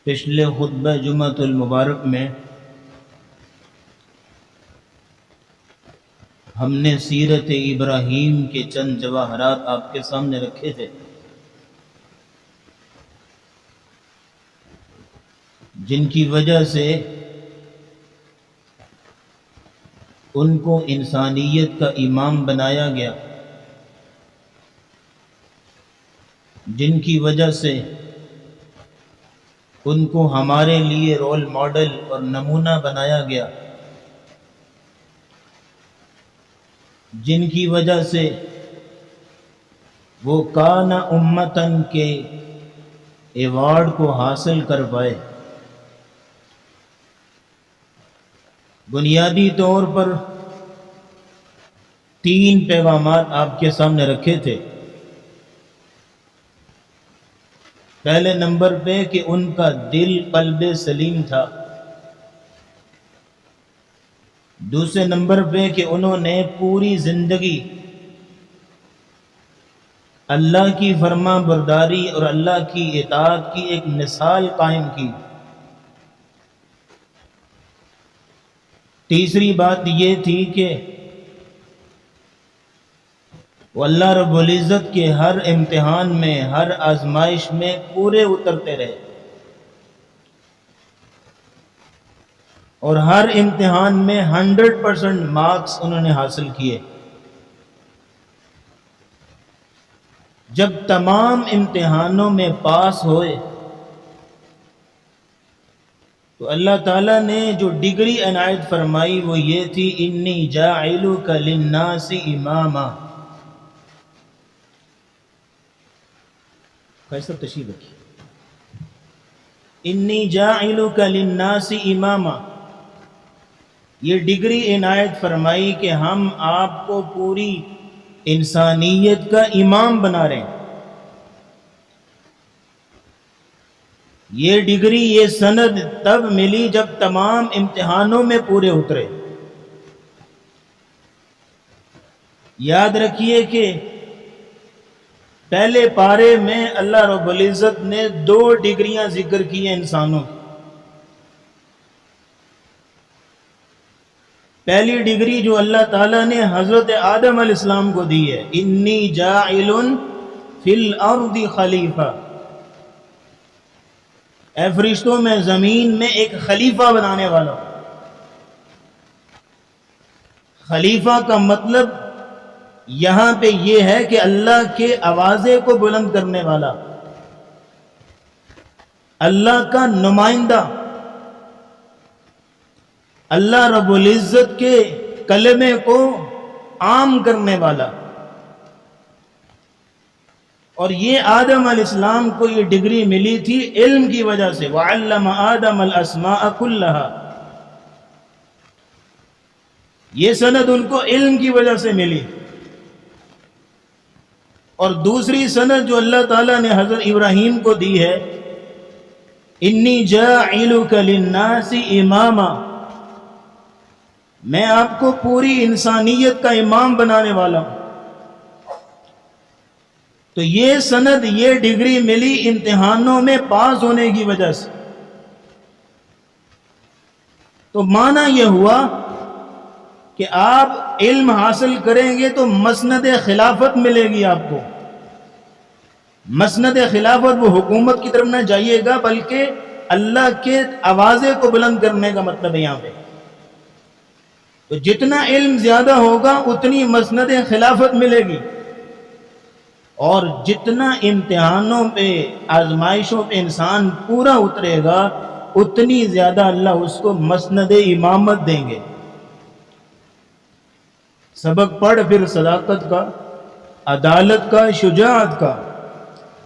پچھلے خطبہ جمعۃ المبارک میں ہم نے سیرت ابراہیم کے چند جواہرات آپ کے سامنے رکھے تھے، جن کی وجہ سے ان کو انسانیت کا امام بنایا گیا، جن کی وجہ سے ان کو ہمارے لیے رول ماڈل اور نمونہ بنایا گیا، جن کی وجہ سے وہ کان امتن کے ایوارڈ کو حاصل کر پائے۔ بنیادی طور پر 3 پیغامات آپ کے سامنے رکھے تھے۔ پہلے نمبر پہ کہ ان کا دل قلب سلیم تھا، دوسرے نمبر پہ کہ انہوں نے پوری زندگی اللہ کی فرما برداری اور اللہ کی اطاعت کی ایک مثال قائم کی۔ تیسری بات یہ تھی کہ وہ اللہ رب العزت کے ہر امتحان میں، ہر آزمائش میں پورے اترتے رہے، اور ہر امتحان میں 100% مارکس انہوں نے حاصل کیے۔ جب تمام امتحانوں میں پاس ہوئے تو اللہ تعالیٰ نے جو ڈگری عنایت فرمائی وہ یہ تھی، انی جاعلک للناس اماما۔ کیسا تشریح رکھی؟ انی جاعلک للناس اماما، یہ ڈگری عنایت فرمائی کہ ہم آپ کو پوری انسانیت کا امام بنا رہے ہیں۔ یہ ڈگری، یہ سند تب ملی جب تمام امتحانوں میں پورے اترے۔ یاد رکھیے کہ پہلے پارے میں اللہ رب العزت نے 2 ڈگریاں ذکر کی ہیں انسانوں کی۔ پہلی ڈگری جو اللہ تعالیٰ نے حضرت آدم علیہ السلام کو دی ہے، انی جاعل فی الارض خلیفہ، اے فرشتوں میں زمین میں ایک خلیفہ بنانے والا ہوں۔ خلیفہ کا مطلب یہاں پہ یہ ہے کہ اللہ کے آوازے کو بلند کرنے والا، اللہ کا نمائندہ، اللہ رب العزت کے کلمے کو عام کرنے والا۔ اور یہ آدم علیہ السلام کو یہ ڈگری ملی تھی علم کی وجہ سے، وَعَلَّمَ آدَمَ الْأَسْمَاءَ كُلَّهَا، یہ سند ان کو علم کی وجہ سے ملی۔ اور دوسری سند جو اللہ تعالیٰ نے حضرت ابراہیم کو دی ہے، انی جاعلک للناس اماما، میں آپ کو پوری انسانیت کا امام بنانے والا ہوں۔ تو یہ سند، یہ ڈگری ملی امتحانوں میں پاس ہونے کی وجہ سے۔ تو معنی یہ ہوا کہ آپ علم حاصل کریں گے تو مسند خلافت ملے گی آپ کو۔ مسند خلافت وہ حکومت کی طرف نہ جائیے گا، بلکہ اللہ کے آوازے کو بلند کرنے کا مطلب ہے یہاں پہ۔ تو جتنا علم زیادہ ہوگا اتنی مسند خلافت ملے گی، اور جتنا امتحانوں پہ، آزمائشوں پہ انسان پورا اترے گا اتنی زیادہ اللہ اس کو مسند امامت دیں گے۔ سبق پڑھ پھر صداقت کا، عدالت کا، شجاعت کا،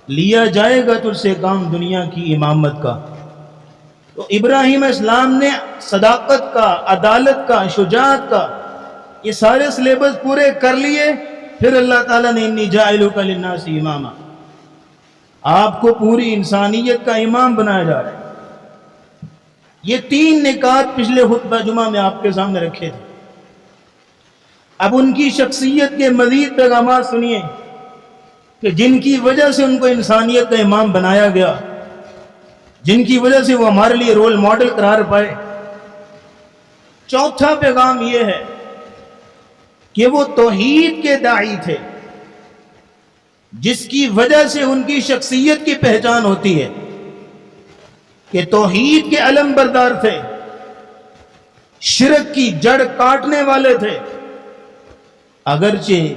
لیا جائے گا تجھ سے کام دنیا کی امامت کا۔ تو ابراہیم علیہ السلام نے صداقت کا، عدالت کا، شجاعت کا یہ سارے سلیبس پورے کر لیے، پھر اللہ تعالیٰ نے انی جاعلک للناس اماما، آپ کو پوری انسانیت کا امام بنایا جا رہا ہے۔ یہ 3 نکات پچھلے خطبہ جمعہ میں آپ کے سامنے رکھے تھے۔ اب ان کی شخصیت کے مزید پیغامات سنیے کہ جن کی وجہ سے ان کو انسانیت کا امام بنایا گیا۔ جن کی وجہ سے وہ ہمارے لیے رول ماڈل قرار پائے۔ چوتھا پیغام یہ ہے کہ وہ توحید کے داعی تھے، جس کی وجہ سے ان کی شخصیت کی پہچان ہوتی ہے کہ توحید کے علم بردار تھے، شرک کی جڑ کاٹنے والے تھے۔ اگرچہ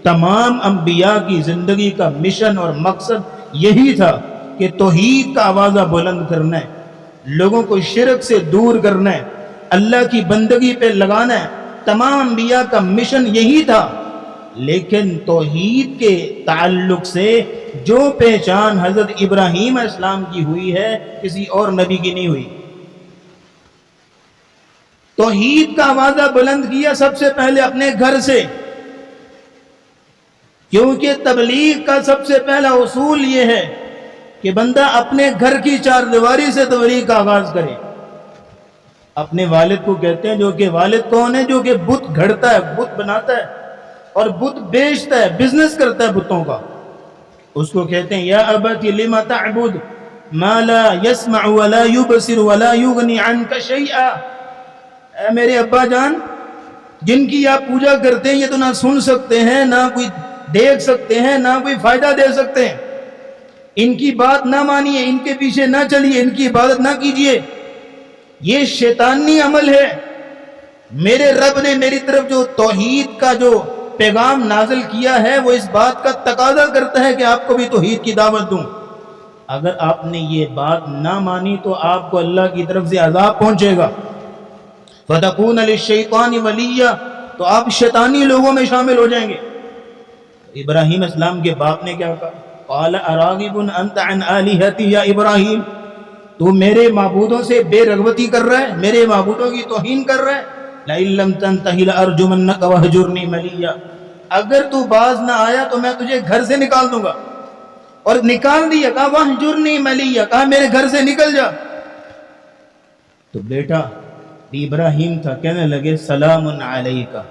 تمام انبیاء کی زندگی کا مشن اور مقصد یہی تھا کہ توحید کا آوازہ بلند کرنا ہے، لوگوں کو شرک سے دور کرنا ہے، اللہ کی بندگی پہ لگانا ہے، تمام انبیاء کا مشن یہی تھا۔ لیکن توحید کے تعلق سے جو پہچان حضرت ابراہیم علیہ السلام کی ہوئی ہے کسی اور نبی کی نہیں ہوئی۔ توحید کا آوازہ بلند کیا سب سے پہلے اپنے گھر سے، کیونکہ تبلیغ کا سب سے پہلا اصول یہ ہے کہ بندہ اپنے گھر کی چار دیواری سے تبلیغ کا آغاز کرے۔ اپنے والد کو کہتے ہیں، جو کہ والد کون ہے؟ جو کہ بت گھڑتا ہے، بت بناتا ہے اور بت بیچتا ہے، بزنس کرتا ہے بتوں کا، اس کو کہتے ہیں یا ابت لم تعبد ما لا يسمع ولا يبصر ولا يغني عنك شيئا۔ اے میرے ابا جان، جن کی آپ پوجا کرتے ہیں یہ تو نہ سن سکتے ہیں، نہ کوئی دیکھ سکتے ہیں، نہ کوئی فائدہ دے سکتے ہیں، ان کی بات نہ مانیے، ان کے پیچھے نہ چلیے، ان کی عبادت نہ کیجیے، یہ شیطانی عمل ہے۔ میرے رب نے میری طرف جو توحید کا جو پیغام نازل کیا ہے وہ اس بات کا تقاضا کرتا ہے کہ آپ کو بھی توحید کی دعوت دوں۔ اگر آپ نے یہ بات نہ مانی تو آپ کو اللہ کی طرف سے عذاب پہنچے گا۔ فَتَكُونَ لِلشَّيْطَانِ وَلِيًّا، تو آپ شیطانی لوگوں میں شامل ہو جائیں گے۔ ابراہیم اسلام کے باپ نے کیا کہا؟ قَالَ أَرَاغِبٌ أَنْتَ عَنْ آلِهَتِي يَا ابراہیم، تو میرے معبودوں سے بے رغبتی کر رہا ہے، میرے معبودوں کی توہین کر رہا ہے۔ لَإِن لَّمْ تَنْتَهِ لَأَرْجُمَنَّكَ وَاهْجُرْنِي مَلِيًّا، اگر تو باز نہ آیا تو میں تجھے گھر سے نکال دوں گا۔ اور نکال دیا، کہا وَاهْجُرْنِي مَلِيًّا، کہا میرے گھر سے نکل جا۔ تو بیٹا ابراہیم تھا، کہنے لگے سلام علیکہ،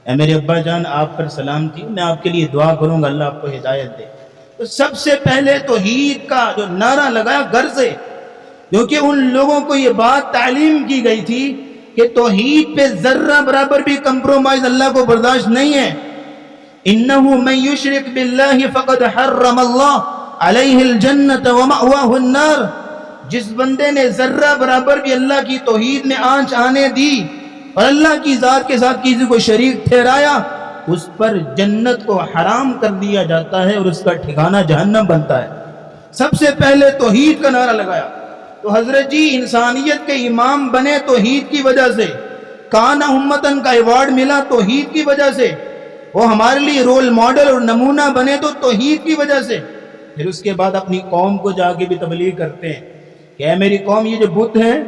اے میرے ابا جان آپ پر سلام تھی، میں آپ کے لیے دعا کروں گا اللہ آپ کو ہدایت دے۔ تو سب سے پہلے توحید کا جو نعرہ لگایا گھر سے، کیونکہ ان لوگوں کو یہ بات تعلیم کی گئی تھی کہ توحید پہ ذرہ برابر بھی کمپرومائز اللہ کو برداشت نہیں ہے۔ انہ من یشرک باللہ فقد حرم اللہ علیہ الجنۃ ومأواہ النار، جس بندے نے ذرہ برابر بھی اللہ کی توحید میں آنچ آنے دی اور اللہ کی ذات کے ساتھ کسی کو شریک ٹھہرایا، اس پر جنت کو حرام کر دیا جاتا ہے اور اس کا ٹھکانہ جہنم بنتا ہے۔ سب سے پہلے توحید کا نعرہ لگایا۔ تو حضرت جی انسانیت کے امام بنے توحید کی وجہ سے، کان امتن کا ایوارڈ ملا توحید کی وجہ سے، وہ ہمارے لیے رول ماڈل اور نمونہ بنے تو توحید کی وجہ سے۔ پھر اس کے بعد اپنی قوم کو جا کے بھی تبلیغ کرتے ہیں کہ اے میری قوم، یہ جو بت ہیں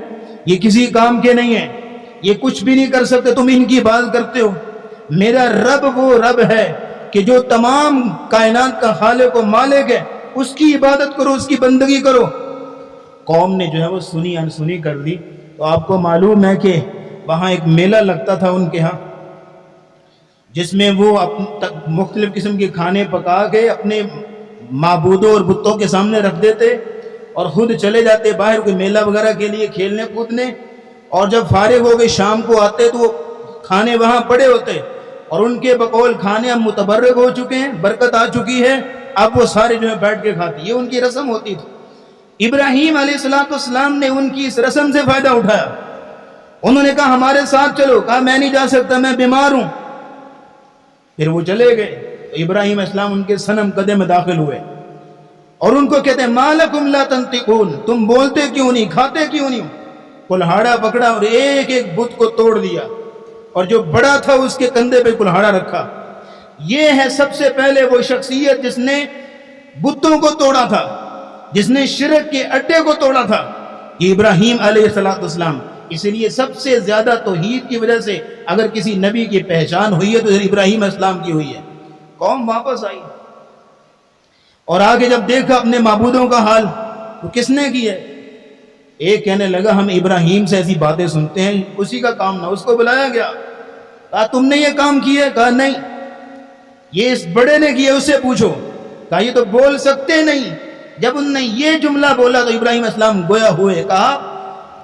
یہ کسی کام کے نہیں ہیں، یہ کچھ بھی نہیں کر سکتے، تم ان کی عبادت کرتے ہو۔ میرا رب وہ رب ہے کہ جو تمام کائنات کا خالق و مالک ہے، اس کی عبادت کرو، اس کی بندگی کرو۔ قوم نے جو ہے وہ سنی انسنی کر دی۔ تو آپ کو معلوم ہے کہ وہاں ایک میلہ لگتا تھا ان کے ہاں، جس میں وہ مختلف قسم کے کھانے پکا کے اپنے معبودوں اور بتوں کے سامنے رکھ دیتے اور خود چلے جاتے باہر کوئی میلہ وغیرہ کے لیے کھیلنے کودنے، اور جب فارغ ہو کے شام کو آتے تو وہ کھانے وہاں پڑے ہوتے، اور ان کے بقول کھانے اب متبرک ہو چکے ہیں، برکت آ چکی ہے، اب وہ سارے جو ہے بیٹھ کے کھاتے، یہ ان کی رسم ہوتی تھی۔ ابراہیم علیہ السلام نے ان کی اس رسم سے فائدہ اٹھایا، انہوں نے کہا ہمارے ساتھ چلو، کہا میں نہیں جا سکتا، میں بیمار ہوں۔ پھر وہ چلے گئے، تو ابراہیم علیہ السلام ان کے صنم قدے میں داخل ہوئے اور ان کو کہتے ہیں ما لکم لا تنطقون، تم بولتے کیوں نہیں، کھاتے کیوں نہیں؟ کلہاڑا پکڑا اور ایک ایک بت کو توڑ دیا، اور جو بڑا تھا اس کے کندھے پہ کلہاڑا رکھا۔ یہ ہے سب سے پہلے وہ شخصیت جس نے بتوں کو توڑا تھا، جس نے شرک کے اڈے کو توڑا تھا، یہ ابراہیم علیہ السلام۔ اس لیے سب سے زیادہ توحید کی وجہ سے اگر کسی نبی کی پہچان ہوئی ہے تو ابراہیم علیہ السلام کی ہوئی ہے۔ قوم واپس آئی اور آگے جب دیکھا اپنے معبودوں کا حال تو کس نے کی ہے؟ ایک کہنے لگا ہم ابراہیم سے ایسی باتیں سنتے ہیں، اسی کا کام نہ، اس کو بلایا گیا، کہا تم نے یہ کام کیا ہے؟ کہا نہیں، یہ اس بڑے نے کیا، اس سے پوچھو۔ کہا یہ تو بول سکتے نہیں، جب انہوں نے یہ جملہ بولا تو ابراہیم علیہ السلام گویا ہوئے، کہا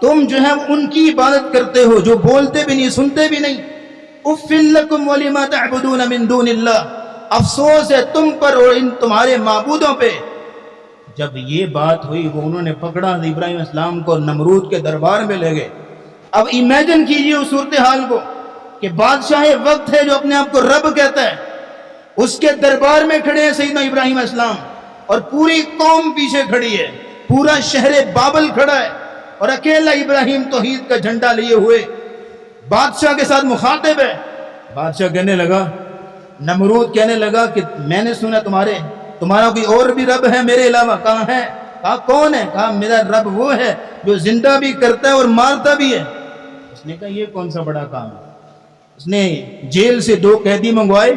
تم جو ہے ان کی عبادت کرتے ہو جو بولتے بھی نہیں سنتے بھی نہیں، اف لکم ولما تعبدون من دون اللہ، افسوس ہے تم پر اور ان تمہارے معبودوں پہ۔ جب یہ بات ہوئی وہ انہوں نے پکڑا ابراہیم علیہ السلام کو نمرود کے دربار میں لے گئے۔ اب امیجن کیجئے اس صورتحال کو کہ بادشاہ وقت ہے جو اپنے آپ کو رب کہتا ہے، اس کے دربار میں کھڑے ہیں سیدنا ابراہیم علیہ السلام، اور پوری قوم پیچھے کھڑی ہے، پورا شہر بابل کھڑا ہے، اور اکیلا ابراہیم توحید کا جھنڈا لیے ہوئے بادشاہ کے ساتھ مخاطب ہے۔ بادشاہ کہنے لگا، نمرود کہنے لگا کہ میں نے سنا تمہارا کوئی اور بھی رب ہے میرے علاوہ؟ کہاں ہے؟ کہا کون ہے؟ کہا میرا رب وہ ہے جو زندہ بھی کرتا ہے اور مارتا بھی ہے۔ اس نے کہا یہ کون سا بڑا کام ہے؟ اس نے جیل سے 2 قیدی منگوائے،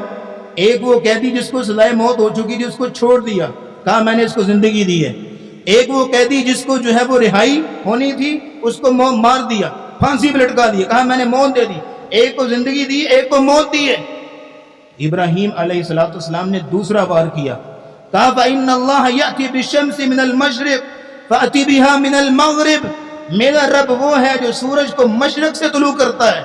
ایک وہ قیدی جس کو سزائے موت ہو چکی تھی اس کو چھوڑ دیا، کہا میں نے اس کو زندگی دی ہے، ایک وہ قیدی جس کو جو ہے وہ رہائی ہونی تھی اس کو مار دیا، پھانسی پہ لٹکا دیا، کہا میں نے موت دے دی، ایک کو زندگی دی ایک کو موت دی ہے۔ ابراہیم علیہ السلام نے دوسرا وار کیا، کہا فَإِنَّ اللَّهَ يَأْتِي بِالشَّمْسِ مِنَ الْمَشْرِقِ فَأْتِ بِهَا مِنَ الْمَغْرِبِ، میرا رب وہ ہے جو سورج کو مشرق سے طلوع کرتا ہے،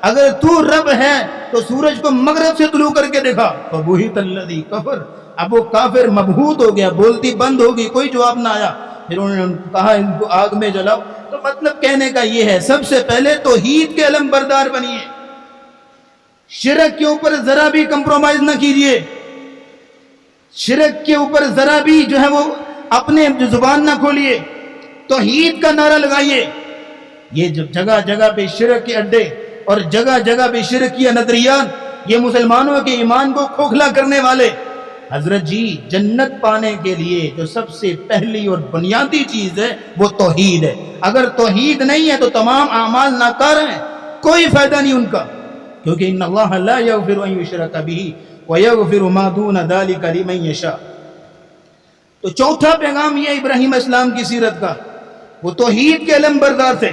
اگر تو رب ہے تو سورج کو مغرب سے طلوع کر کے دکھا۔ فَبُهِتَ الَّذِي كَفَرَ، اب وہ کافر مبہوت ہو گیا، بولتی بند ہو گئی، کوئی جواب نہ آیا۔ پھر انہوں نے کہا ان کو آگ میں جلاؤ۔ تو مطلب کہنے کا یہ ہے، سب سے پہلے توحید کے علم بردار بنیے، شرک کے اوپر ذرا بھی کمپرومائز نہ کیجیے، شرک کے اوپر ذرا بھی جو ہے وہ اپنے زبان نہ کھولیے، توحید کا نعرہ لگائیے۔ یہ جب جگہ جگہ پہ شرک کے اڈے اور جگہ جگہ پہ شرک کی نظریات، یہ مسلمانوں کے ایمان کو کھوکھلا کرنے والے۔ حضرت جی جنت پانے کے لیے جو سب سے پہلی اور بنیادی چیز ہے وہ توحید ہے، اگر توحید نہیں ہے تو تمام اعمال ناکار ہیں، کوئی فائدہ نہیں ان کا، کیونکہ ان اللہ لا یغفر ان یشرک بہ ویغفر ما دون ذلک لمن یشاء۔ تو چوتھا پیغام یہ ابراہیم علیہ السلام کی سیرت کا، وہ توحید کے علم بردار تھے،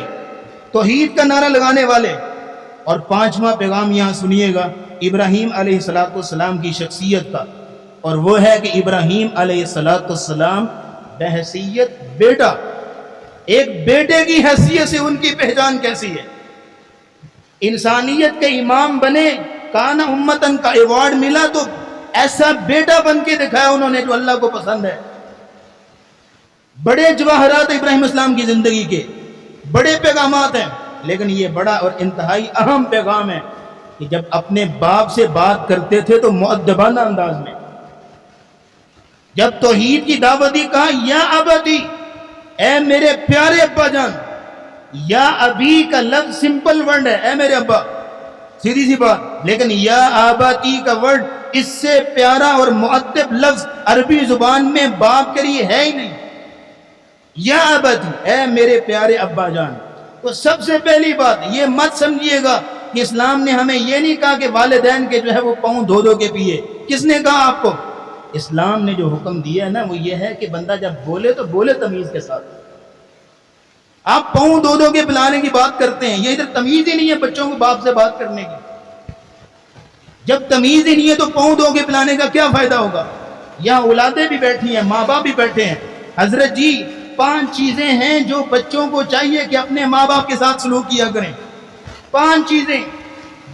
توحید کا نعرہ لگانے والے۔ اور پانچواں پیغام یہاں سنیے گا ابراہیم علیہ السلام کی شخصیت کا، اور وہ ہے کہ ابراہیم علیہ السلام بحیثیت بیٹا، ایک بیٹے کی حیثیت سے ان کی پہچان کیسی ہے؟ انسانیت کے امام بنے، کانا امتن کا ایوارڈ ملا تو ایسا بیٹا بن کے دکھایا انہوں نے جو اللہ کو پسند ہے۔ بڑے جواہرات ابراہیم اسلام کی زندگی کے، بڑے پیغامات ہیں، لیکن یہ بڑا اور انتہائی اہم پیغام ہے کہ جب اپنے باپ سے بات کرتے تھے تو مؤدبانہ انداز میں، جب توحید کی دعوت دی کہا یا ابتی، اے میرے پیارے ابا جان۔ یا ابی کا لفظ سمپل ورڈ ہے، اے میرے ابا، سیدھی سی بات، لیکن یا آباتی کا ورڈ اس سے پیارا اور مؤدب لفظ عربی زبان میں باپ کے لیے ہے ہی نہیں۔ یا ابتی، اے میرے پیارے ابا جان۔ تو سب سے پہلی بات یہ مت سمجھیے گا کہ اسلام نے ہمیں یہ نہیں کہا کہ والدین کے جو ہے وہ پاؤں دھو دھو کے پیے، کس نے کہا آپ کو؟ اسلام نے جو حکم دیا ہے نا وہ یہ ہے کہ بندہ جب بولے تو بولے تمیز کے ساتھ۔ آپ پاؤں دو دو کے پلانے کی بات کرتے ہیں، یہ ادھر تمیز ہی نہیں ہے بچوں کو باپ سے بات کرنے کی۔ جب تمیز ہی نہیں ہے تو پاؤں دو کے پلانے کا کیا فائدہ ہوگا؟ یہاں اولادیں بھی بیٹھی ہیں، ماں باپ بھی بیٹھے ہیں۔ حضرت جی 5 چیزیں ہیں جو بچوں کو چاہیے کہ اپنے ماں باپ کے ساتھ سلوک کیا کریں۔ 5 چیزیں،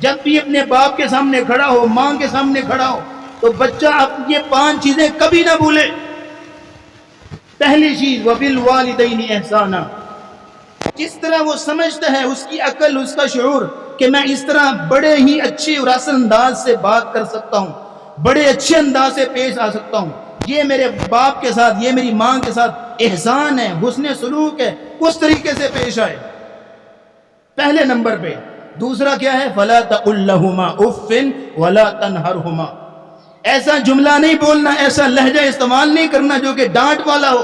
جب بھی اپنے باپ کے سامنے کھڑا ہو، ماں کے سامنے کھڑا ہو تو بچہ اب یہ 5 چیزیں کبھی نہ بھولے۔ پہلی چیز وَبِالْوَالِدَيْنِ احسانا، جس طرح وہ سمجھتا ہے، اس کی عقل، اس کا شعور کہ میں اس طرح بڑے ہی اچھے اور اصل انداز سے بات کر سکتا ہوں، بڑے اچھے انداز سے پیش آ سکتا ہوں، یہ میرے باپ کے ساتھ، یہ میری ماں کے ساتھ احسان ہے، حسن سلوک ہے، اس طریقے سے پیش آئے پہلے نمبر پہ۔ دوسرا کیا ہے؟ فَلَا تَقُلْ لَهُمَا أُفٍّ وَلَا تَنْهَرْهُمَا، ایسا جملہ نہیں بولنا، ایسا لہجہ استعمال نہیں کرنا جو کہ ڈانٹ والا ہو،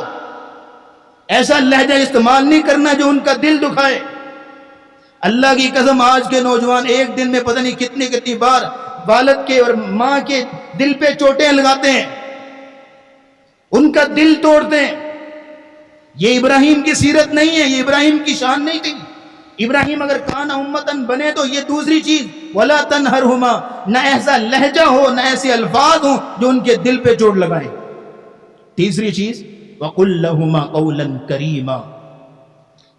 ایسا لہجہ استعمال نہیں کرنا جو ان کا دل دکھائے۔ اللہ کی قسم آج کے نوجوان ایک دن میں پتہ نہیں کتنی بار والد کے اور ماں کے دل پہ چوٹیں لگاتے ہیں، ان کا دل توڑتے ہیں۔ یہ ابراہیم کی سیرت نہیں ہے، یہ ابراہیم کی شان نہیں تھی۔ ابراہیم اگر کانا امتن بنے تو یہ دوسری چیز وَلَا تَنْهَرْهُمَا، نہ ایسا لہجہ ہو، نہ ایسے الفاظ ہوں جو ان کے دل پہ چوٹ لگائیں۔ تیسری چیز وَقُلْ لَهُمَا قَوْلًا كَرِيمًا،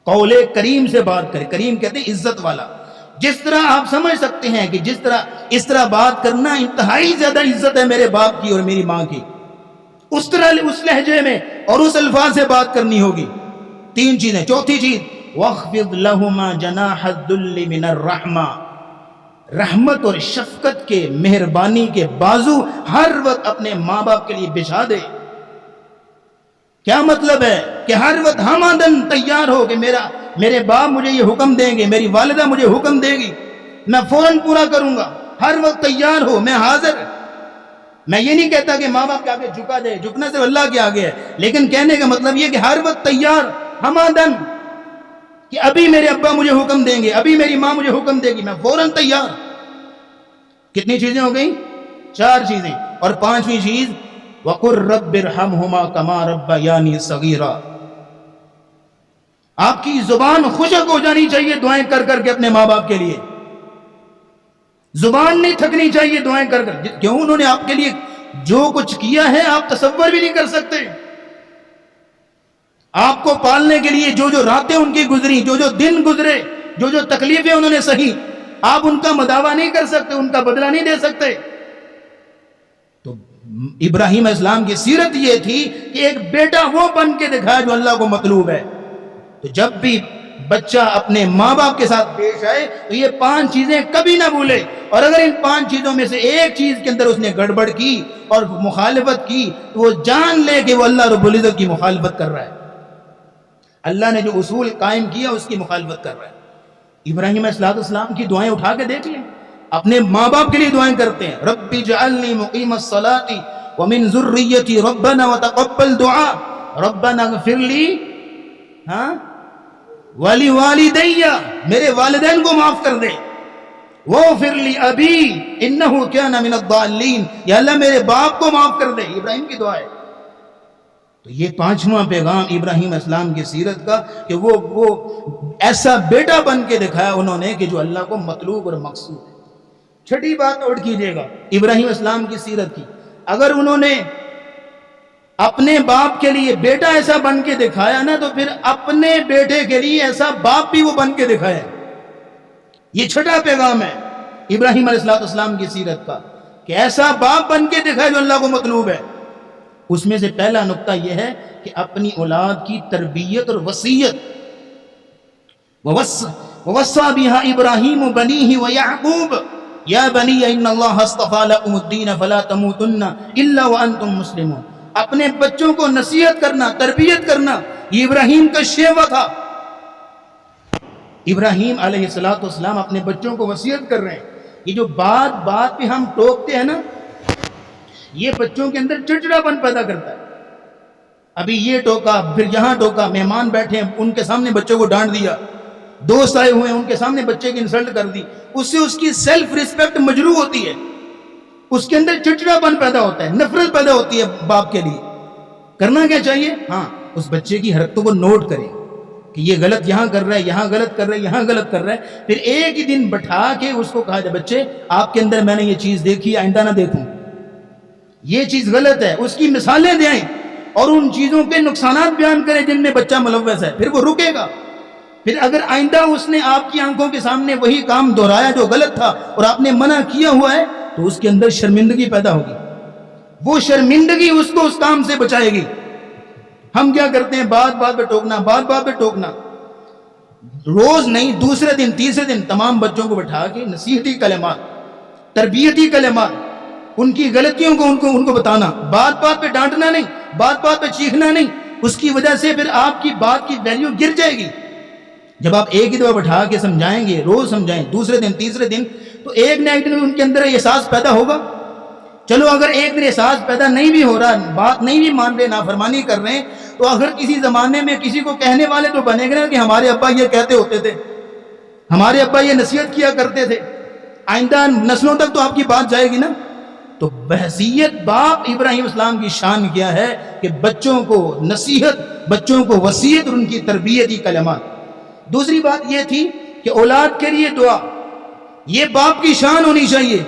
قول کریم سے بات کرے. کریم کہتے ہیں عزت والا. جس طرح آپ سمجھ سکتے ہیں کہ اس طرح بات کرنا انتہائی زیادہ عزت ہے میرے باپ کی اور میری ماں کی، اس طرح اس لہجے میں اور اس الفاظ سے بات کرنی ہوگی. 3 چیزیں. چوتھی چیز وَاخْفِضْ لَهُمَا جَنَاحَ الذُّلِّ مِنَ الرَّحْمَةِ، رحمت اور شفقت کے، مہربانی کے بازو ہر وقت اپنے ماں باپ کے لیے بچھا دے. کیا مطلب ہے کہ ہر وقت ہم آدن تیار ہو کہ میرے باپ مجھے یہ حکم دیں گے، میری والدہ مجھے حکم دے گی، میں فوراً پورا کروں گا. ہر وقت تیار ہو، میں حاضر. میں یہ نہیں کہتا کہ ماں باپ کے آگے جھکا دے، جھکنا صرف اللہ کے آگے ہے، لیکن کہنے کا مطلب یہ کہ ہر وقت تیار، ہم آدن کہ ابھی میرے ابا مجھے حکم دیں گے، ابھی میری ماں مجھے حکم دے گی، میں فوراً تیار. کتنی چیزیں ہو گئیں؟ 4 چیزیں. اور 5ویں چیز وَقُلْ رَبِّ ارْحَمْهُمَا كَمَا رَبَّيَانِي صَغِيرًا، آپ کی زبان خشک ہو جانی چاہیے دعائیں کر کر کے اپنے ماں باپ کے لیے. زبان نہیں تھکنی چاہیے دعائیں کر کر. کیوں؟ انہوں نے آپ کے لیے جو کچھ کیا ہے آپ تصور بھی نہیں کر سکتے. آپ کو پالنے کے لیے جو راتیں ان کی گزری، جو دن گزرے، جو تکلیفیں انہوں نے سہی، آپ ان کا مداوع نہیں کر سکتے، ان کا بدلہ نہیں دے سکتے. تو ابراہیم علیہ السلام کی سیرت یہ تھی کہ ایک بیٹا وہ بن کے دکھایا جو اللہ کو مطلوب ہے. تو جب بھی بچہ اپنے ماں باپ کے ساتھ پیش آئے تو یہ 5 چیزیں کبھی نہ بھولے. اور اگر ان 5 چیزوں میں سے ایک چیز کے اندر اس نے گڑبڑ کی اور مخالفت کی تو وہ جان لے کہ وہ اللہ رب العزت کی مخالفت کر رہا ہے. اللہ نے جو اصول قائم کیا اس کی مخالفت کر رہا ہے. ابراہیم علیہ السلام کی دعائیں اٹھا کے دیکھ لیں، اپنے ماں باپ کے لیے دعائیں کرتے ہیں. رب اجعلنی مقیم الصلاۃ ومن ذریتی ربنا وتقبل دعاء ربنا اغفر لی ولی والدی، میرے والدین کو معاف کر دے. واغفر لی ابی انہ کان من الضالین، یا اللہ میرے باپ کو معاف کر دے. ابراہیم کی دعا ہے. تو یہ 5واں پیغام ابراہیم علیہ السلام کی سیرت کا کہ وہ ایسا بیٹا بن کے دکھایا انہوں نے کہ جو اللہ کو مطلوب اور مقصود ہے. 6ٹھی بات نوٹ کیجئے گا ابراہیم علیہ السلام کی سیرت کی. اگر انہوں نے اپنے باپ کے لیے بیٹا ایسا بن کے دکھایا نا تو پھر اپنے بیٹے کے لیے ایسا باپ بھی وہ بن کے دکھایا. یہ 6ٹھا پیغام ہے ابراہیم علیہ السلام کی سیرت کا کہ ایسا باپ بن کے دکھایا جو اللہ کو مطلوب ہے. اس میں سے پہلا نقطہ یہ ہے کہ اپنی اولاد کی تربیت اور وصیت. وَوَصَّى بِهَا إِبْرَاهِيمُ بَنِيهِ وَيَعْقُوبُ يَا بَنِيَّ إِنَّ اللَّهَ اصْطَفَىٰ لَكُمُ الدِّينَ فَلَا تَمُوتُنَّ إِلَّا وَأَنْتُمْ مُسْلِمُونَ. اپنے بچوں کو نصیحت کرنا، تربیت کرنا، یہ ابراہیم کا شیوا تھا. ابراہیم علیہ السلام اپنے بچوں کو وصیت کر رہے ہیں. یہ جو بات پہ ہم ٹوکتے ہیں نا، یہ بچوں کے اندر چڑچڑاپن پیدا کرتا ہے. ابھی یہ ٹوکا، پھر یہاں ٹوکا، مہمان بیٹھے ہیں ان کے سامنے بچوں کو ڈانٹ دیا، دوست آئے ہوئے ہیں ان کے سامنے بچے کی انسلٹ کر دی. اس سے اس کی سیلف ریسپیکٹ مجروح ہوتی ہے، اس کے اندر چڑچڑاپن پیدا ہوتا ہے، نفرت پیدا ہوتی ہے باپ کے لیے. کرنا کیا چاہیے؟ اس بچے کی حرکتوں کو نوٹ کریں کہ یہ غلط یہاں کر رہا ہے، یہاں غلط کر رہا ہے، یہاں غلط کر رہا ہے. پھر ایک ہی دن بٹھا کے اس کو کہا جائے بچے آپ کے اندر میں نے یہ چیز دیکھی، آئندہ نہ دیکھوں، یہ چیز غلط ہے. اس کی مثالیں دیں اور ان چیزوں کے نقصانات بیان کریں جن میں بچہ ملوث ہے. پھر وہ رکے گا. پھر اگر آئندہ اس نے آپ کی آنکھوں کے سامنے وہی کام دہرایا جو غلط تھا اور آپ نے منع کیا ہوا ہے تو اس کے اندر شرمندگی پیدا ہوگی. وہ شرمندگی اس کو اس کام سے بچائے گی. ہم کیا کرتے ہیں؟ بات پہ ٹوکنا، بات پہ ٹوکنا. روز نہیں، دوسرے دن، تیسرے دن تمام بچوں کو بٹھا کے نصیحتی کلمات، تربیتی کلمات، ان کی غلطیوں کو ان کو بتانا. بات پہ ڈانٹنا نہیں، بات پہ چیخنا نہیں. اس کی وجہ سے پھر آپ کی بات کی ویلیو گر جائے گی. جب آپ ایک ہی دفعہ بٹھا کے سمجھائیں گے، روز سمجھائیں، دوسرے دن، تیسرے دن، تو ایک نہ ایک دن ان کے اندر احساس پیدا ہوگا. چلو اگر ایک دن احساس پیدا نہیں بھی ہو رہا، بات نہیں بھی مان رہے، نافرمانی کر رہے ہیں، تو اگر کسی زمانے میں کسی کو کہنے والے تو بنے گا کہ ہمارے ابا یہ کہتے ہوتے تھے، ہمارے ابا یہ نصیحت کیا کرتے تھے. آئندہ نسلوں تک تو آپ کی بات جائے گی نا. تو بحیثیت باپ ابراہیم اسلام کی شان کیا ہے کہ بچوں کو نصیحت، بچوں کو وصیت اور ان کی تربیتی کلمات. دوسری بات یہ تھی کہ اولاد کے لیے دعا، یہ باپ کی شان ہونی چاہیے.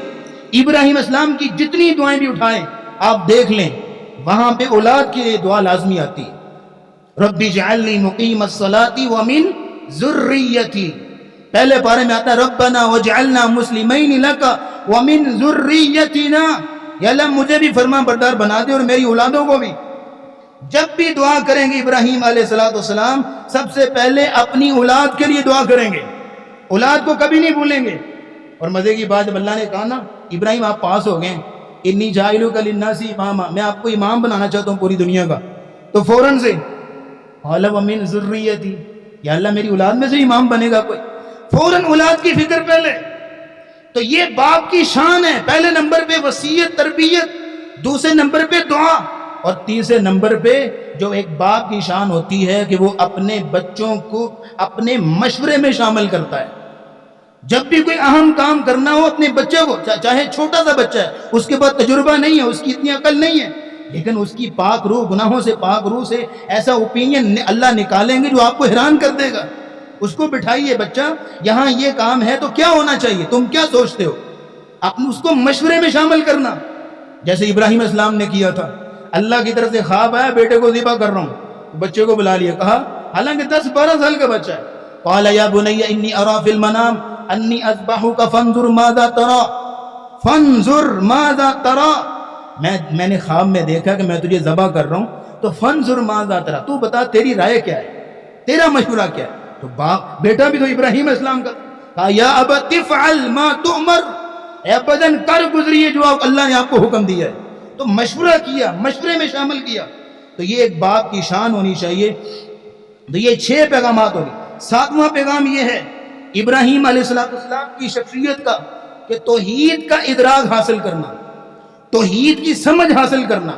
ابراہیم اسلام کی جتنی دعائیں بھی اٹھائیں آپ دیکھ لیں، وہاں پہ اولاد کے لیے دعا لازمی آتی ہے. رب اجعلنی مقیم الصلاۃ ومن ذریتی، پہلے پارے میں آتا ہے ربنا واجعلنا مسلمین لک ومن ذریتنا، یا اللہ مجھے بھی فرما بردار بنا دے اور میری اولادوں کو بھی۔ جب بھی دعا کریں گے ابراہیم علیہ السلام سب سے پہلے اپنی اولاد کے لیے دعا کریں گے، اولاد کو کبھی نہیں بھولیں گے۔ اور مزے کی بات جب اللہ نے کہا نا ابراہیم آپ پاس ہو گئے، انی جاعلک للناس اماما، میں آپ کو امام بنانا چاہتا ہوں پوری دنیا کا، تو فوراً سے قال ومن ذریتی، یا اللہ میری اولاد میں سے امام بنے گا کوئی، فوراً اولاد کی فکر پہلے۔ تو یہ باپ کی شان ہے، پہلے نمبر پہ وصیت تربیت، دوسرے نمبر پہ دعا، اور تیسرے نمبر پہ جو ایک باپ کی شان ہوتی ہے کہ وہ اپنے بچوں کو اپنے مشورے میں شامل کرتا ہے۔ جب بھی کوئی اہم کام کرنا ہو اپنے بچے کو، چاہے چھوٹا سا بچہ ہے، اس کے پاس تجربہ نہیں ہے، اس کی اتنی عقل نہیں ہے، لیکن اس کی پاک روح، گناہوں سے پاک روح سے ایسا اوپینین اللہ نکالیں گے جو آپ کو حیران کر دے گا۔ اس کو بٹھائیے، بچہ یہاں یہ کام ہے تو کیا ہونا چاہیے، تم کیا سوچتے ہو، اس کو مشورے میں شامل کرنا، جیسے ابراہیم علیہ السلام نے کیا تھا۔ اللہ کی طرف سے خواب آیا بیٹے کو ذبح کر رہا ہوں، بچے کو بلا لیا، کہا حالانکہ 10-12 سال کا بچہ ہے، قال یا بنی انی ارا فی المنام انی اذبحک فانظر ماذا ترى، فانظر ماذا ترى، میں نے خواب میں دیکھا کہ میں تجھے ذبح کر رہا ہوں، تو فانظر ماذا ترى، تو بتا تیری رائے کیا ہے، تیرا مشورہ کیا ہے۔ تو باپ بیٹا بھی تو ابراہیم علیہ السلام کا، کہا یا ابت افعل ما تؤمر، اے ابا جان کر گزریے جو اللہ نے آپ کو حکم دیا ہے۔ تو مشورہ کیا، مشورے میں شامل کیا، تو یہ ایک باپ کی شان ہونی چاہیے۔ تو یہ 6 پیغامات ہوگی۔ 7واں پیغام یہ ہے ابراہیم علیہ السلام کی شخصیت کا کہ توحید کا ادراک حاصل کرنا، توحید کی سمجھ حاصل کرنا۔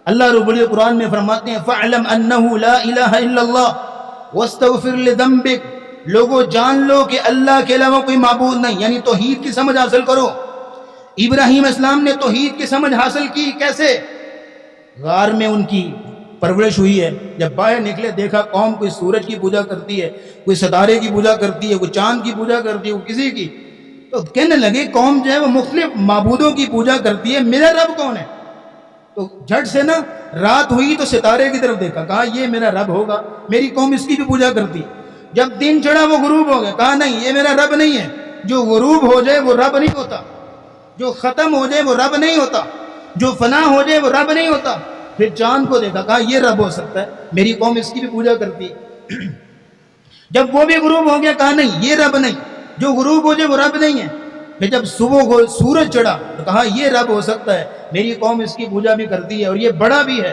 اللہ رب العزت قرآن میں فرماتے ہیں فَاعْلَمْ أَنَّهُ لَا إِلَهَ إِلَّا اللَّهُ وَاسْتَغْفِرْ لِذَنبِكَ، لوگوں جان لو کہ اللہ کے علاوہ کوئی معبود نہیں، یعنی توحید کی سمجھ حاصل کرو۔ ابراہیم علیہ السلام نے توحید کی سمجھ حاصل کی کیسے؟ غار میں ان کی پرورش ہوئی ہے، جب باہر نکلے دیکھا قوم کوئی سورج کی پوجا کرتی ہے، کوئی ستارے کی پوجا کرتی ہے، کوئی چاند کی پوجا کرتی ہے، کوئی کسی کی، تو کہنے لگے قوم جو ہے وہ مختلف معبودوں کی پوجا کرتی ہے، میرا رب کون ہے؟ تو جھٹ سے نا رات ہوئی تو ستارے کی طرف دیکھا، کہا یہ میرا رب ہوگا، میری قوم اس کی بھی پوجا کرتی۔ جب دن چڑھا وہ غروب ہو گیا، کہا نہیں یہ میرا رب نہیں ہے، جو غروب ہو جائے وہ رب نہیں ہوتا، جو ختم ہو جائے وہ رب نہیں ہوتا، جو فنا ہو جائے وہ رب نہیں ہوتا۔ پھر چاند کو دیکھا، کہا یہ رب ہو سکتا ہے، میری قوم اس کی بھی پوجا کرتی۔ جب وہ بھی غروب ہو گیا، کہا نہیں یہ رب نہیں، جو غروب ہو جائے وہ رب نہیں ہے۔ پھر جب صبح کو سورج چڑھا تو کہا یہ رب ہو سکتا ہے، میری قوم اس کی پوجا بھی کرتی ہے اور یہ بڑا بھی ہے۔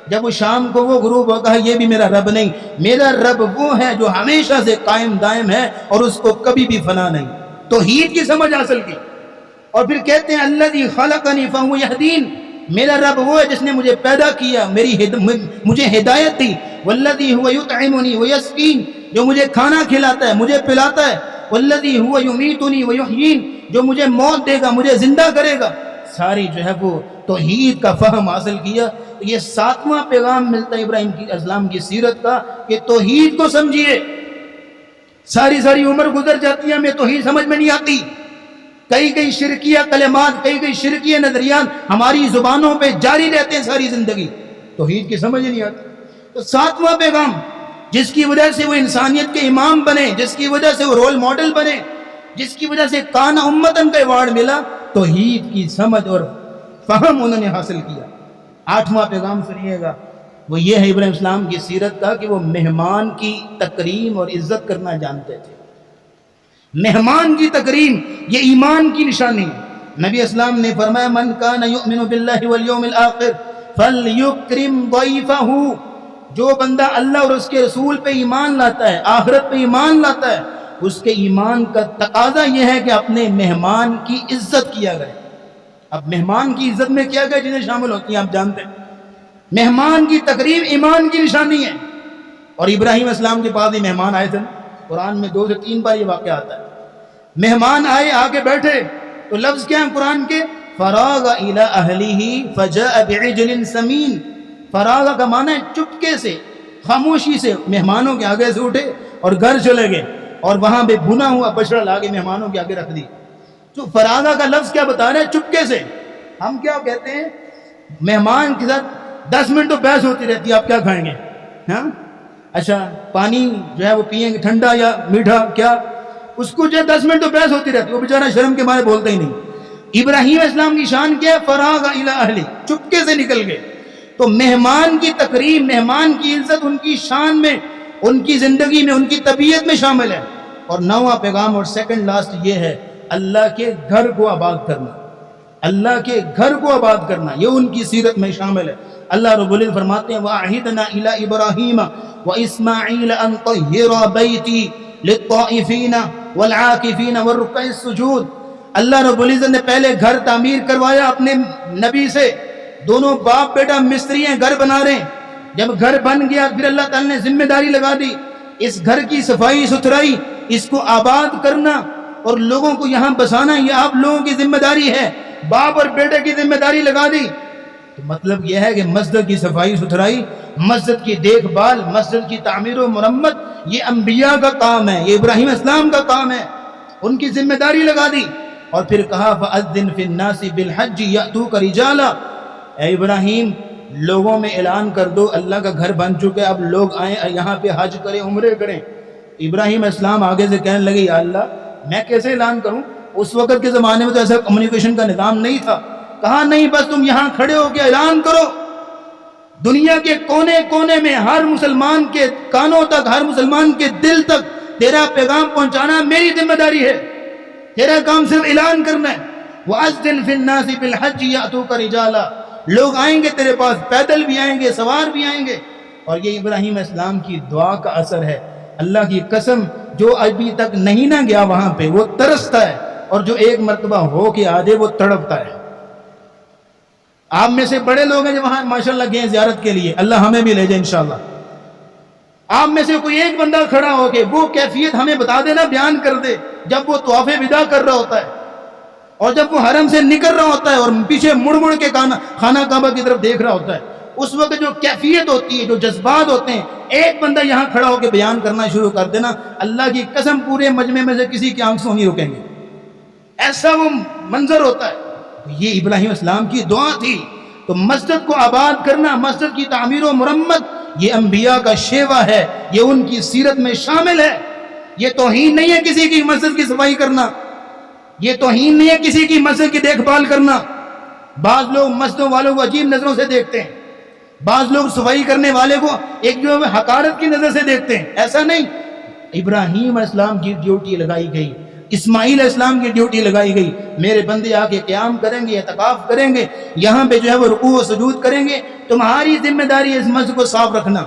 جب وہ شام کو وہ غروب ہو، کہا یہ بھی میرا رب نہیں، میرا رب وہ ہے جو ہمیشہ سے قائم دائم ہے اور اس کو کبھی بھی فنا نہیں۔ توحید کی سمجھ حاصل کی۔ اور پھر کہتے ہیں الذی خلقنی فہو یہدین، میرا رب وہ ہے جس نے مجھے پیدا کیا، مجھے ہدایت دی۔ والذی هو یطعمنی ویسقین، جو مجھے کھانا کھلاتا ہے، مجھے پلاتا ہے۔ والذی هو یمیتنی ویحیین، جو مجھے موت دے گا، مجھے زندہ کرے گا۔ ساری جو ہے وہ توحید کا فہم حاصل کیا۔ یہ 7واں پیغام ملتا ہے ابراہیم علیہ السلام کی سیرت کا کہ توحید کو سمجھیے۔ ساری عمر گزر جاتی ہے، ہمیں توحید سمجھ میں نہیں آتی، کئی شرکیہ کلمات، کئی شرکیہ نظریات ہماری زبانوں پہ جاری رہتے ہیں ساری زندگی، توحید کی سمجھ نہیں آتی۔ تو 7واں پیغام جس کی وجہ سے وہ انسانیت کے امام بنے، جس کی وجہ سے وہ رول ماڈل بنے، جس کی وجہ سے کان امتن کا ایوارڈ ملا، توحید کی سمجھ اور فہم انہوں نے حاصل کیا۔ 8واں پیغام سنیے گا، وہ یہ ہے ابراہیم السلام کی سیرت کا کہ وہ مہمان کی تکریم اور عزت کرنا جانتے تھے۔ مہمان کی تکریم یہ ایمان کی نشانی ہے۔ نبی اسلام نے فرمایا من کان یؤمن باللہ والیوم الآخر فلیکرم ضیفہ، جو بندہ اللہ اور اس کے رسول پہ ایمان لاتا ہے، آخرت پہ ایمان لاتا ہے، اس کے ایمان کا تقاضا یہ ہے کہ اپنے مہمان کی عزت کیا گئے۔ اب مہمان کی عزت میں کیا گئے جنہیں شامل ہوتی ہیں آپ جانتے ہیں، مہمان کی تکریم ایمان کی نشانی ہے۔ اور ابراہیم السلام کے پاس ہی مہمان آئے تھے، قرآن میں 2 سے 3 بار یہ واقعہ آتا ہے۔ مہمان آئے، آ کے بیٹھے، تو لفظ کیا ہیں قرآن کے؟ فراغ الی اہلہ فجاء بعجل سمین۔ فراغ کا معنی ہے چپکے سے، خاموشی سے مہمانوں کے آگے سے اٹھے اور گھر چلے گئے، اور وہاں پہ بھنا ہوا بچڑا لا کے مہمانوں کے آگے رکھ دی۔ تو فراغ کا لفظ کیا بتا رہے ہیں؟ چپکے سے۔ ہم کیا کہتے ہیں؟ مہمان کے ساتھ 10 منٹ تو بحث ہوتی رہتی ہے، آپ کیا کھائیں گے، ہاں اچھا پانی جو ہے وہ پیئیں گے ٹھنڈا یا میٹھا کیا؟ اس کو جو ہے 10 منٹ تو بحث ہوتی رہتی، وہ بیچارہ شرم کے مارے بولتا ہی نہیں۔ ابراہیم علیہ السلام کی شان کیا ہے؟ فراغ الی اہلی، چپکے سے نکل گئے۔ تو مہمان کی تکریم، مہمان کی عزت ان کی شان میں، ان کی زندگی میں، ان کی طبیعت میں شامل ہے۔ اور 9واں پیغام اور سیکنڈ لاسٹ یہ ہے، اللہ کے گھر کو آباد کرنا، اللہ کے گھر کو آباد کرنا، یہ ان کی سیرت میں شامل ہے۔ اللہ رب العزت فرماتے ہیں وَأَعْهِدْنَا إِلَىٰ إِبْرَاهِيمَ وَإِسْمَاعِيلَ أَن طَهِّرَا بَيْتِي لِلطَّائِفِينَ وَالْعَاكِفِينَ وَالرُّكَّعِ السُّجُودِ۔ اللہ رب العزت نے پہلے گھر تعمیر کروایا اپنے نبی سے، دونوں باپ بیٹا مستری ہیں، گھر بنا رہے ہیں۔ جب گھر بن گیا پھر اللہ تعالیٰ نے ذمہ داری لگا دی، اس گھر کی صفائی ستھرائی، اس کو آباد کرنا اور لوگوں کو یہاں بسانا، یہ آپ لوگوں کی ذمہ داری ہے۔ باپ اور بیٹے کی ذمہ داری لگا دی، تو مطلب یہ ہے کہ مسجد کی صفائی ستھرائی، مسجد کی دیکھ بھال، مسجد کی تعمیر و مرمت، یہ انبیاء کا کام ہے، یہ ابراہیم اسلام کا کام ہے، ان کی ذمہ داری لگا دی۔ اور پھر کہا فَأَذِّن فِي النَّاسِ بِالْحَجِّ يَأْتُوكَ رِجَالًا، اے ابراہیم لوگوں میں اعلان کر دو اللہ کا گھر بن چکے، اب لوگ آئیں یہاں پہ حج کریں، عمرے کریں۔ ابراہیم اسلام آگے سے کہنے لگے یا اللہ میں کیسے اعلان کروں؟ اس وقت کے زمانے میں تو ایسا کمیونیکیشن کا نظام نہیں تھا۔ کہا نہیں، بس تم یہاں کھڑے ہو کے اعلان کرو، دنیا کے کونے کونے میں ہر مسلمان کے کانوں تک، ہر مسلمان کے دل تک تیرا پیغام پہنچانا میری ذمہ داری ہے، تیرا کام صرف اعلان کرنا ہے۔ وَأَذِّن فِي النَّاسِ بِالْحَجِّ يَأْتُوكَ رِجَالًا، لوگ آئیں گے تیرے پاس، پیدل بھی آئیں گے، سوار بھی آئیں گے۔ اور یہ ابراہیم اسلام کی دعا کا اثر ہے۔ اللہ کی قسم جو ابھی تک نہیں نہ گیا وہاں پہ وہ ترستا ہے، اور جو ایک مرتبہ ہو کے آ جائے وہ تڑپتا ہے۔ آپ میں سے بڑے لوگ ہیں جو وہاں ماشاءاللہ گئے زیارت کے لیے، اللہ ہمیں بھی لے جائے انشاءاللہ۔ آپ میں سے کوئی ایک بندہ کھڑا ہو کے وہ کیفیت ہمیں بتا دینا، بیان کر دے، جب وہ طواف وداع کر رہا ہوتا ہے اور جب وہ حرم سے نکل رہا ہوتا ہے اور پیچھے مڑ مڑ کے خانہ کعبہ کی طرف دیکھ رہا ہوتا ہے، اس وقت جو کیفیت ہوتی ہے، جو جذبات ہوتے ہیں، ایک بندہ یہاں کھڑا ہو کے بیان کرنا شروع کر دینا، اللہ کی قسم پورے مجمع میں سے کسی کی آنکھوں نہیں رکیں گے، ایسا وہ منظر ہوتا ہے۔ یہ ابراہیم اسلام کی دعا تھی۔ تو مسجد کو آباد کرنا، مسجد کی تعمیر و مرمت، یہ انبیاء کا شیوا ہے، یہ ان کی سیرت میں شامل ہے۔ یہ توہین نہیں ہے کسی کی مسجد کی صفائی کرنا، یہ توہین نہیں ہے کسی کی مسجد کی دیکھ بھال کرنا۔ بعض لوگ مسجدوں والوں کو عجیب نظروں سے دیکھتے ہیں، بعض لوگ صفائی کرنے والے کو ایک جو حقارت کی نظر سے دیکھتے ہیں، ایسا نہیں۔ ابراہیم علیہ السلام کی ڈیوٹی لگائی گئی، اسماعیل علیہ السلام کی ڈیوٹی لگائی گئی، میرے بندے آ کے قیام کریں گے، اعتکاف کریں گے، یہاں پہ جو ہے وہ رکوع و سجود کریں گے، تمہاری ذمہ داری ہے اس مسجد کو صاف رکھنا۔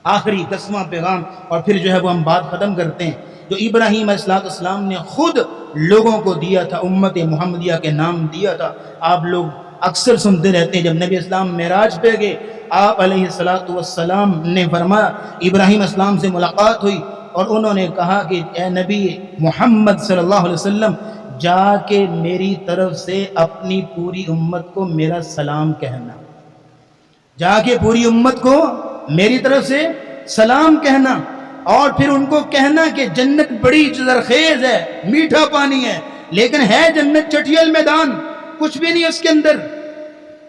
آخری 10واں پیغام، اور پھر جو ہے وہ ہم بات ختم کرتے ہیں، جو ابراہیم علیہ السلام نے خود لوگوں کو دیا تھا، امت محمدیہ کے نام دیا تھا۔ آپ لوگ اکثر سنتے رہتے ہیں، جب نبی اسلام معراج پہ گئے، آپ علیہ السلام نے فرمایا، ابراہیم اسلام سے ملاقات ہوئی اور انہوں نے کہا کہ اے نبی محمد صلی اللہ علیہ وسلم، جا کے میری طرف سے اپنی پوری امت کو میرا سلام کہنا، جا کے پوری امت کو میری طرف سے سلام کہنا، اور پھر ان کو کہنا کہ جنت بڑی زرخیز ہے، میٹھا پانی ہے، لیکن ہے جنت چٹیل میدان، کچھ بھی نہیں اس کے اندر،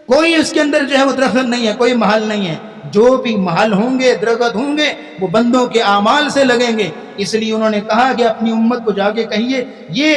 کوئی اس کے اندر جو ہے وہ درخت نہیں ہے، کوئی محل نہیں ہے، جو بھی محل ہوں گے، درخت ہوں گے، وہ بندوں کے اعمال سے لگیں گے۔ اس لیے انہوں نے کہا کہ اپنی امت کو جا کے کہیے یہ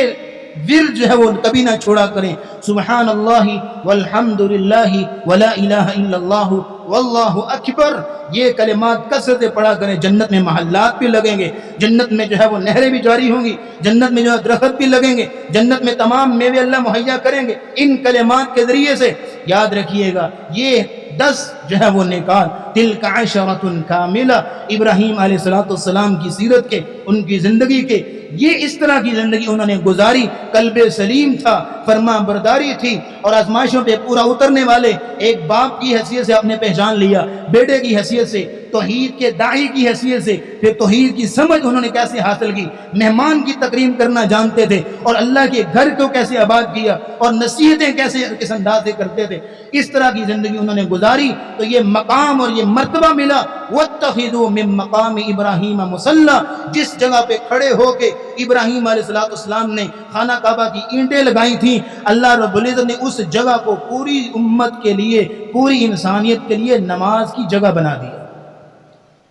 ورد جو ہے وہ کبھی نہ چھوڑا کریں، سبحان اللہ والحمد للہ ولا الہ الا اللہ واللہ اکبر، یہ کلمات کثرت سے پڑھا کریں، جنت میں محلات بھی لگیں گے، جنت میں جو ہے وہ نہریں بھی جاری ہوں گی، جنت میں جو ہے درخت بھی لگیں گے، جنت میں تمام میوے اللہ مہیا کریں گے۔ ان کلمات کے ذریعے سے یاد رکھیے گا، یہ 10 جو ہے وہ نکال تلک عشرۃ کاملہ، ابراہیم علیہ السلام کی سیرت کے، ان کی زندگی کے، یہ اس طرح کی زندگی انہوں نے گزاری، قلب سلیم تھا، فرما برداری تھی، اور آزمائشوں پہ پورا اترنے والے، ایک باپ کی حیثیت سے آپ نے پہچان لیا، بیٹے کی حیثیت سے، توحید کے داعی کی حیثیت سے، پھر توحید کی سمجھ انہوں نے کیسے حاصل کی، مہمان کی تکریم کرنا جانتے تھے، اور اللہ کے گھر کو کیسے آباد کیا، اور نصیحتیں کیسے کس انداز سے کرتے تھے، اس طرح کی زندگی انہوں نے گزاری، تو یہ مقام اور یہ مرتبہ ملا۔ وَاتَّخِذُوا مِن مَّقَامِ إِبْرَاهِيمَ مُصَلًّى، جس جگہ پہ کھڑے ہو کے ابراہیم علیہ السلام نے خانہ کعبہ کی اینٹیں لگائی تھیں، اللہ رب العزت نے اس جگہ کو پوری امت کے لیے، پوری انسانیت کے لیے نماز کی جگہ بنا دیا۔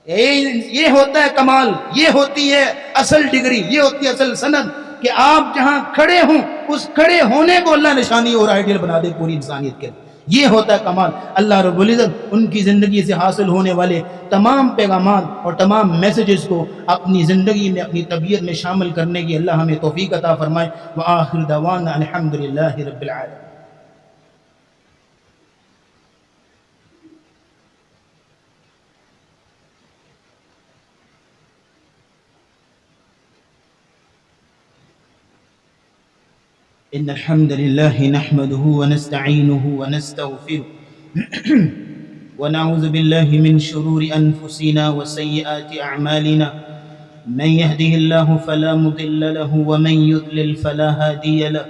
یہ ہوتا ہے کمال، یہ ہوتی ہے اصل ڈگری، یہ ہوتی ہے اصل سند، کہ آپ جہاں کھڑے ہوں اس کھڑے ہونے کو اللہ نشانی اور آئیڈیل بنا دے پوری انسانیت کے. یہ ہوتا ہے کمال. اللہ رب العزت ان کی زندگی سے حاصل ہونے والے تمام پیغامات اور تمام میسیجز کو اپنی زندگی میں، اپنی طبیعت میں شامل کرنے کی اللہ ہمیں توفیق عطا فرمائے. وآخر دعوانا الحمدللہ رب العالمین. إن الحمد لله نحمده ونستعينه ونستغفره ونعوذ بالله من شرور أنفسنا وسيئات أعمالنا. من يهده الله فلا مضل له ومن يضلل فلا هادي له.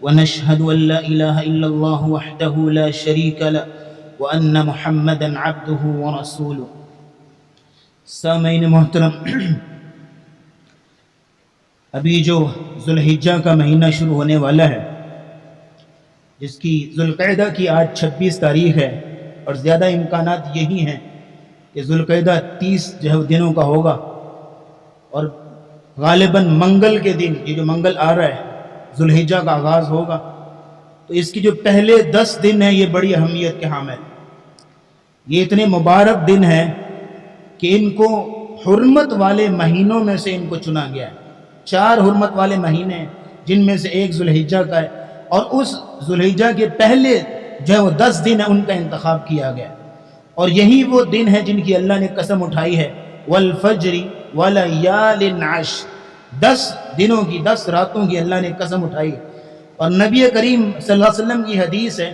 ونشهد أن لا إله إلا الله وحده لا شريك له وأن محمدا عبده ورسوله. سامعین محترم، ابھی جو ذوالحجہ کا مہینہ شروع ہونے والا ہے، جس کی ذوالقعدہ کی آج 26 تاریخ ہے، اور زیادہ امکانات یہی ہیں کہ ذوالقعدہ 30 دنوں کا ہوگا، اور غالباً منگل کے دن، یہ جو منگل آ رہا ہے، ذوالحجہ کا آغاز ہوگا. تو اس کی جو پہلے 10 دن ہیں یہ بڑی اہمیت کے حامل. یہ اتنے مبارک دن ہیں کہ ان کو حرمت والے مہینوں میں سے ان کو چنا گیا ہے. 4 حرمت والے مہینے ہیں جن میں سے ایک ذوالحجہ کا ہے، اور اس ذوالحجہ کے پہلے جو وہ 10 دن ہیں ان کا انتخاب کیا گیا. اور یہی وہ دن ہیں جن کی اللہ نے قسم اٹھائی ہے، والفجر ولیال عشر. 10 دنوں کی، 10 راتوں کی اللہ نے قسم اٹھائی. اور نبی کریم صلی اللہ علیہ وسلم کی حدیث ہے،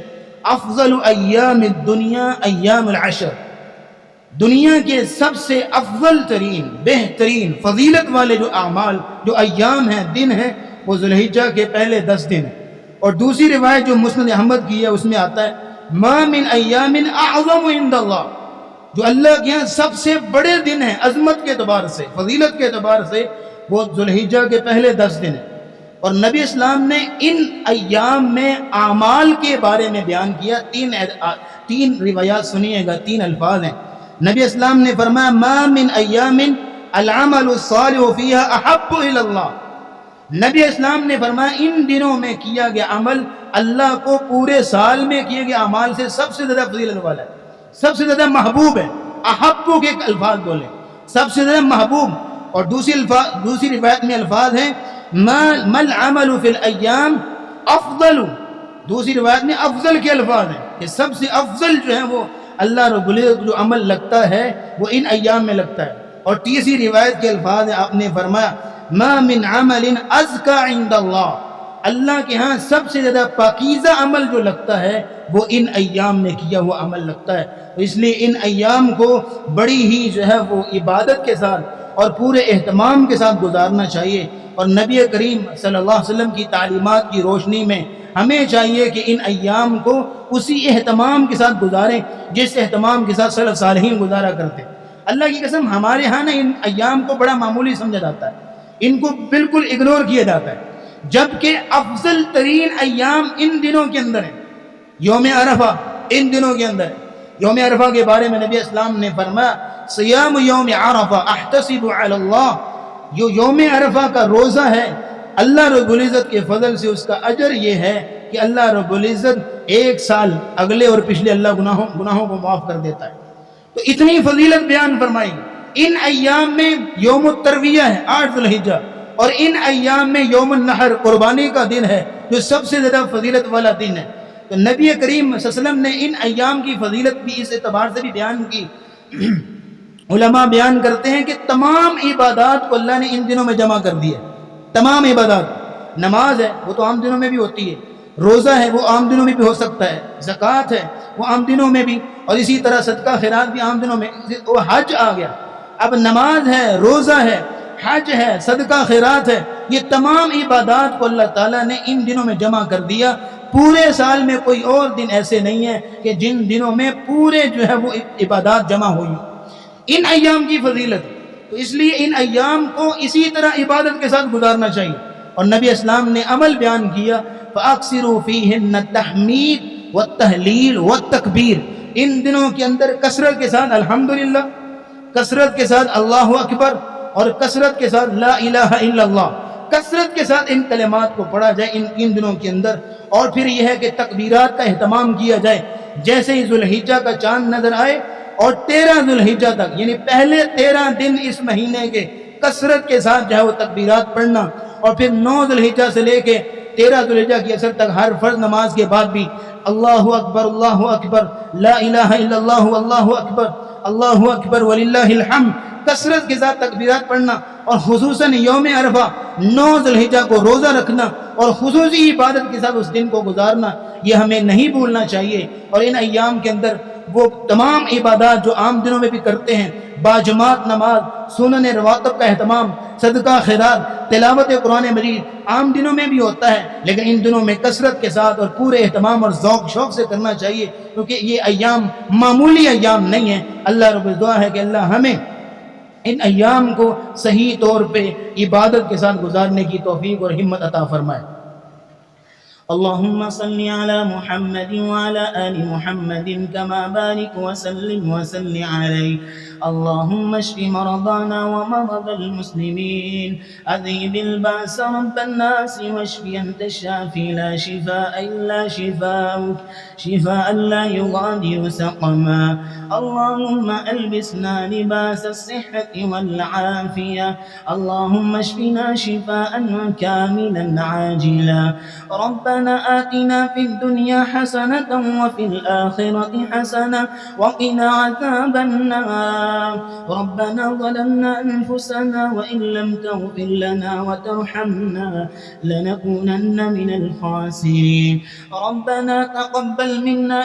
افضل ایام الدنیا ایام العشر. دنیا کے سب سے افضل ترین، بہترین، فضیلت والے جو اعمال، جو ایام ہیں، دن ہیں، وہ ذوالحجہ کے پہلے 10 دن ہیں. اور دوسری روایت جو مسند احمد کی ہے اس میں آتا ہے، ما من ایام اعظم عند اللہ. جو اللہ کے یہاں سب سے بڑے دن ہیں عظمت کے اعتبار سے، فضیلت کے اعتبار سے، وہ ذوالحجہ کے پہلے 10 دن ہیں. اور نبی اسلام نے ان ایام میں اعمال کے بارے میں بیان کیا. 3 روایات سنیے گا، 3 الفاظ ہیں. نبی اسلام نے فرمایا، ما من ایام العمل الصالح فیہا احب الی اللہ. نبی اسلام نے فرمایا ان دنوں میں کیا گیا عمل اللہ کو پورے سال میں کیے گئے اعمال سے سب سے زیادہ فضیلت والا ہے، سب سے زیادہ محبوب ہے. احبو کے الفاظ بولے، سب سے زیادہ محبوب. اور دوسری روایت میں الفاظ ہیں، ما العمل فی الایام افضل. دوسری روایت میں افضل کے الفاظ ہیں کہ سب سے افضل جو ہے وہ اللہ رب العزت جو عمل لگتا ہے وہ ان ایام میں لگتا ہے. اور تیسری روایت کے الفاظ ہیں، آپ نے فرمایا، ما من عمل ازکا عند اللہ. اللہ کے ہاں سب سے زیادہ پاکیزہ عمل جو لگتا ہے وہ ان ایام میں کیا ہوا عمل لگتا ہے. اس لیے ان ایام کو بڑی ہی جو ہے وہ عبادت کے ساتھ اور پورے اہتمام کے ساتھ گزارنا چاہیے. اور نبی کریم صلی اللہ علیہ وسلم کی تعلیمات کی روشنی میں ہمیں چاہیے کہ ان ایام کو اسی اہتمام کے ساتھ گزاریں جس اہتمام کے ساتھ سلف صالحین گزارا کرتے. اللہ کی قسم ہمارے ہاں نا ان ایام کو بڑا معمولی سمجھا جاتا ہے، ان کو بالکل اگنور کیا جاتا ہے، جبکہ افضل ترین ایام ان دنوں کے اندر ہیں. یوم عرفہ ان دنوں کے اندر ہے. یوم عرفہ کے بارے میں نبی اسلام نے فرمایا، صیام یوم عرفہ احتسب علی اللہ. جو یوم عرفہ کا روزہ ہے، اللہ رب العزت کے فضل سے اس کا اجر یہ ہے کہ اللہ رب العزت 1 سال اگلے اور پچھلے اللہ گناہوں کو معاف کر دیتا ہے. تو اتنی فضیلت بیان فرمائی. ان ایام میں یوم الترویہ ہے 8 ذوالحجہ، اور ان ایام میں یوم النحر قربانی کا دن ہے جو سب سے زیادہ فضیلت والا دن ہے. تو نبی کریم صلی اللہ علیہ وسلم نے ان ایام کی فضیلت بھی اس اعتبار سے بھی بیان کی. علماء بیان کرتے ہیں کہ تمام عبادات کو اللہ نے ان دنوں میں جمع کر دیا. تمام عبادات، نماز ہے وہ تو عام دنوں میں بھی ہوتی ہے، روزہ ہے وہ عام دنوں میں بھی ہو سکتا ہے، زکوٰۃ ہے وہ عام دنوں میں بھی، اور اسی طرح صدقہ خیرات بھی عام دنوں میں. وہ حج آ گیا، اب نماز ہے، روزہ ہے، حج ہے، صدقہ خیرات ہے، یہ تمام عبادات کو اللہ تعالیٰ نے ان دنوں میں جمع کر دیا. پورے سال میں کوئی اور دن ایسے نہیں ہیں کہ جن دنوں میں پورے جو ہے وہ عبادات جمع ہوئی. ان ایام کی فضیلت، تو اس لیے ان ایام کو اسی طرح عبادت کے ساتھ گزارنا چاہیے. اور نبی اسلام نے عمل بیان کیا، فَأَكْثِرُوا فِيهِنَّ التَّحْمِيدَ وَالتَّهْلِيلَ وَالتَّكْبِيرَ. ان دنوں کے اندر کثرت کے ساتھ الحمدللہ، کثرت کے ساتھ اللہ اکبر اور کثرت کے ساتھ لا الہ الا اللہ، کثرت کے ساتھ ان کلمات کو پڑھا جائے ان دنوں کے اندر۔ اور پھر یہ ہے کہ تکبیرات کا اہتمام کیا جائے، جیسے ہی ذوالحجہ کا چاند نظر آئے اور 13 ذوالحجہ تک، یعنی پہلے 13 دن اس مہینے کے کثرت کے ساتھ جو ہے وہ تکبیرات پڑھنا، اور پھر 9 ذوالحجہ سے لے کے 13 ذوالحجہ کی اثر تک ہر فرض نماز کے بعد بھی اللہ اکبر لا الہ الا اللہ اللہ اکبر وللہ الحمد کثرت کے ساتھ تکبیرات پڑھنا، اور خصوصاً یوم عرفہ 9 ذوالحجہ کو روزہ رکھنا اور خصوصی عبادت کے ساتھ اس دن کو گزارنا، یہ ہمیں نہیں بھولنا چاہیے۔ اور ان ایام کے اندر وہ تمام عبادات جو عام دنوں میں بھی کرتے ہیں، باجماعت نماز، سنن رواتب کا اہتمام، صدقہ خیرات، تلاوت قرآن مجید عام دنوں میں بھی ہوتا ہے، لیکن ان دنوں میں کثرت کے ساتھ اور پورے اہتمام اور ذوق شوق سے کرنا چاہیے، کیونکہ یہ ایام معمولی ایام نہیں ہیں۔ اللہ رب دعا ہے کہ اللہ ہمیں ان ایام کو صحیح طور پہ عبادت کے ساتھ گزارنے کی توفیق اور ہمت عطا فرمائے۔ اللهم صل على محمد وعلى آل محمد كما بارك وسلم عليه. اللهم اشف مرضانا ومرضى المسلمين، أذهب البأس رب الناس واشف أنت الشافي لا شفاء إلا شفاؤك، شفاء لا يغادر سقما. اللهم ألبسنا لباس الصحة والعافية، اللهم اشفنا شفاء كاملا عاجلا. ربنا آتنا في الدنيا حسنة وفي الآخرة حسنة وقنا عذاب النار. ربنا ظلمنا أنفسنا وإن لم تغفر لنا وترحمنا لنكونن من الخاسرين. ربنا تقبل منا